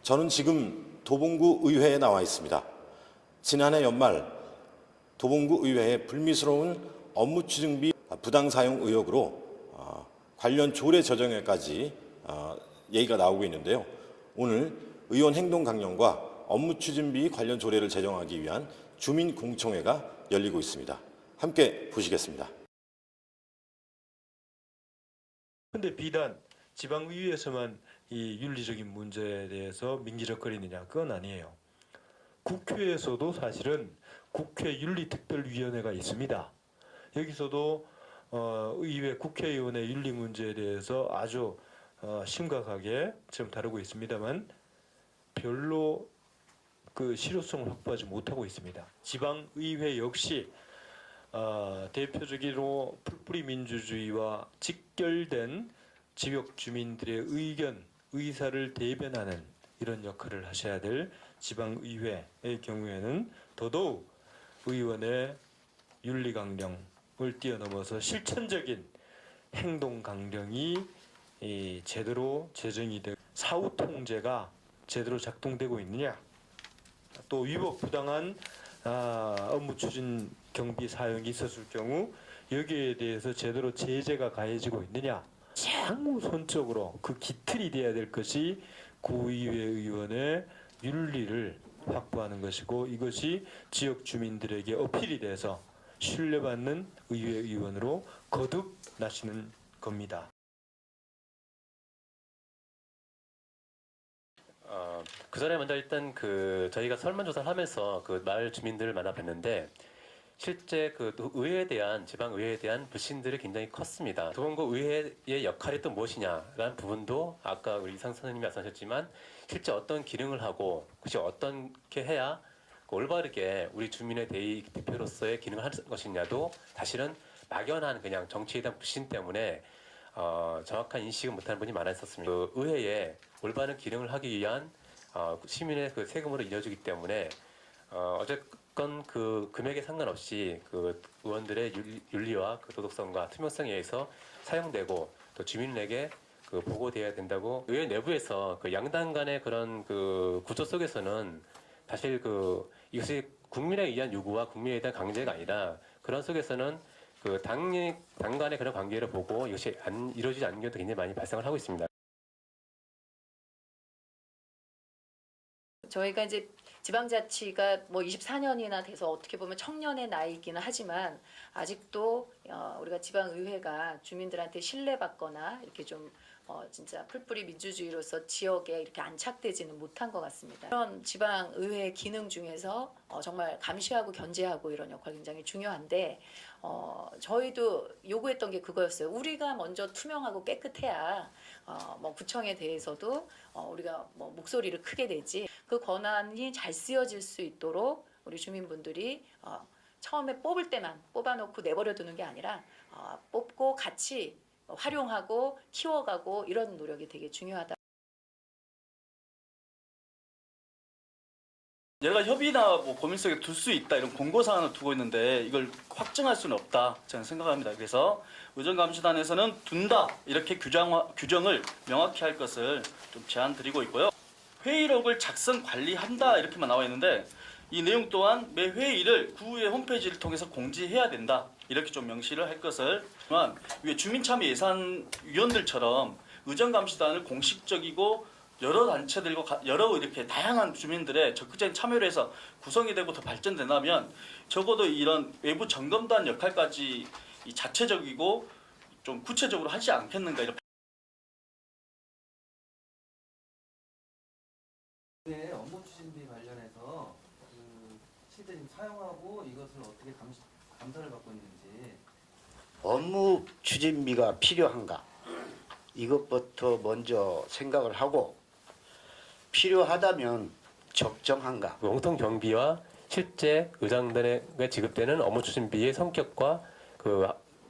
저는 지금 도봉구 의회에 나와 있습니다. 지난해 연말 도봉구 의회에 불미스러운 업무 추진비 부당 사용 의혹으로 관련 조례 제정에까지 얘기가 나오고 있는데요. 오늘 의원 행동 강령과 업무 추진비 관련 조례를 제정하기 위한 주민 공청회가 열리고 있습니다. 함께 보시겠습니다. 근데 비단 지방의회에서만 이 윤리적인 문제에 대해서 민기적거리느냐, 그건 아니에요. 국회에서도 사실은 국회 윤리특별위원회가 있습니다. 여기서도 의회 국회의원의 윤리 문제에 대해서 아주 심각하게 지금 다루고 있습니다만 별로 그 실효성을 확보하지 못하고 있습니다. 지방의회 역시 대표적으로 풀뿌리 민주주의와 직결된 지역 주민들의 의견, 의사를 대변하는 이런 역할을 하셔야 될 지방의회의 경우에는 더더욱 의원의 윤리강령을 뛰어넘어서 실천적인 행동강령이 제대로 제정이 되고 사후통제가 제대로 작동되고 있느냐, 또 위법 부당한 업무 추진 경비 사용이 있었을 경우 여기에 대해서 제대로 제재가 가해지고 있느냐, 장우선적으로 그 기틀이 돼야 될 것이 구의회 의원의 윤리를 확보하는 것이고, 이것이 지역 주민들에게 어필이 돼서 신뢰받는 의회 의원으로 거듭나시는 겁니다. 그 전에 먼저 일단 저희가 설문조사를 하면서 그 마을 주민들을 만나 뵀는데 실제 그 의회에 대한 지방의회에 대한 불신들이 굉장히 컸습니다. 도봉구 의회의 역할이 또 무엇이냐라는 부분도 아까 우리 이상 선생님이 말씀하셨지만 실제 어떤 기능을 하고 그것이 어떻게 해야 올바르게 우리 주민의 대표로서의 기능을 할 것이냐도 사실은 막연한 그냥 정치에 대한 불신 때문에 정확한 인식을 못하는 분이 많아 있었습니다. 그 의회에 올바른 기능을 하기 위한 시민의 그 세금으로 이어지기 때문에 어쨌건 그 금액에 상관없이 그 의원들의 윤리와 그 도덕성과 투명성에 의해서 사용되고 또 주민에게 그 보고돼야 된다고, 의회 내부에서 그 양당 간의 그런 그 구조 속에서는 사실 이것이 국민에 의한 요구와 국민에 대한 강제가 아니라 그런 속에서는 그 당 간의 그런 관계를 보고 이것이 이루어지지 않는 경우도 굉장히 많이 발생을 하고 있습니다. 저희가 이제 지방자치가 뭐 24년이나 돼서 어떻게 보면 청년의 나이이기는 하지만 아직도 우리가 지방의회가 주민들한테 신뢰받거나 이렇게 좀 진짜 풀뿌리 민주주의로서 지역에 이렇게 안착되지는 못한 것 같습니다. 그런 지방의회 기능 중에서 정말 감시하고 견제하고 이런 역할이 굉장히 중요한데 저희도 요구했던 게 그거였어요. 우리가 먼저 투명하고 깨끗해야 뭐 구청에 대해서도 우리가 뭐 목소리를 크게 내지, 그 권한이 잘 쓰여질 수 있도록 우리 주민분들이 처음에 뽑을 때만 뽑아놓고 내버려 두는 게 아니라 뽑고 같이 활용하고 키워가고 이런 노력이 되게 중요하다. 여러 가지 협의나 뭐 고민 속에 둘 수 있다 이런 공고 사항을 두고 있는데 이걸 확정할 수는 없다 저는 생각합니다. 그래서 의정감시단에서는 둔다 이렇게 규정을 명확히 할 것을 좀 제안 드리고 있고요. 회의록을 작성 관리한다 이렇게만 나와 있는데 이 내용 또한 매 회의를 구의회 홈페이지를 통해서 공지해야 된다 이렇게 좀 명시를 할 것을. 위에 주민참여예산위원들처럼 의정감시단을 공식적이고 여러 단체들과 여러 이렇게 다양한 주민들의 적극적인 참여를 해서 구성이 되고 더 발전된다면 적어도 이런 외부 점검단 역할까지 자체적이고 좀 구체적으로 하지 않겠는가 이런. 네, 업무 추진비 관련해서 실제 지금 사용하고 이것을 어떻게 감사를 받고 있는지. 업무 추진비가 필요한가 이것부터 먼저 생각을 하고 필요하다면 적정한가. 공통 경비와 실제 의장단에게 지급되는 업무 추진비의 성격과 그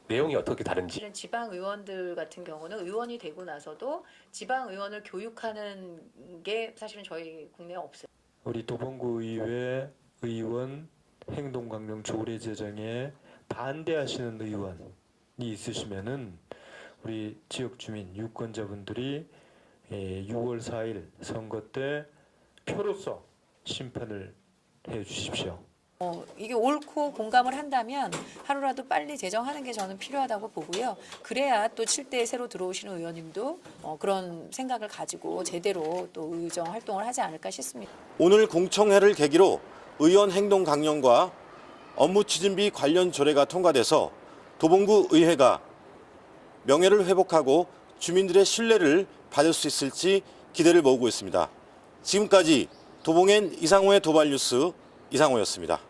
내용이 어떻게 다른지. 지방 의원들 같은 경우는 의원이 되고 나서도 지방 의원을 교육하는 게 사실은 저희 국내에 없어요. 우리 도봉구 의회 의원 행동강령 조례 제정에 반대하시는 의원이 있으시면은 우리 지역 주민 유권자분들이 6월 4일 선거 때 표로서 심판을 해 주십시오. 이게 옳고 공감을 한다면 하루라도 빨리 제정하는 게 저는 필요하다고 보고요. 그래야 또 7대에 새로 들어오시는 의원님도 그런 생각을 가지고 제대로 또 의정 활동을 하지 않을까 싶습니다. 오늘 공청회를 계기로 의원 행동 강령과 업무 추진비 관련 조례가 통과돼서 도봉구 의회가 명예를 회복하고 주민들의 신뢰를 받을 수 있을지 기대를 모으고 있습니다. 지금까지 도봉엔 이상호의 도발뉴스 이상호였습니다.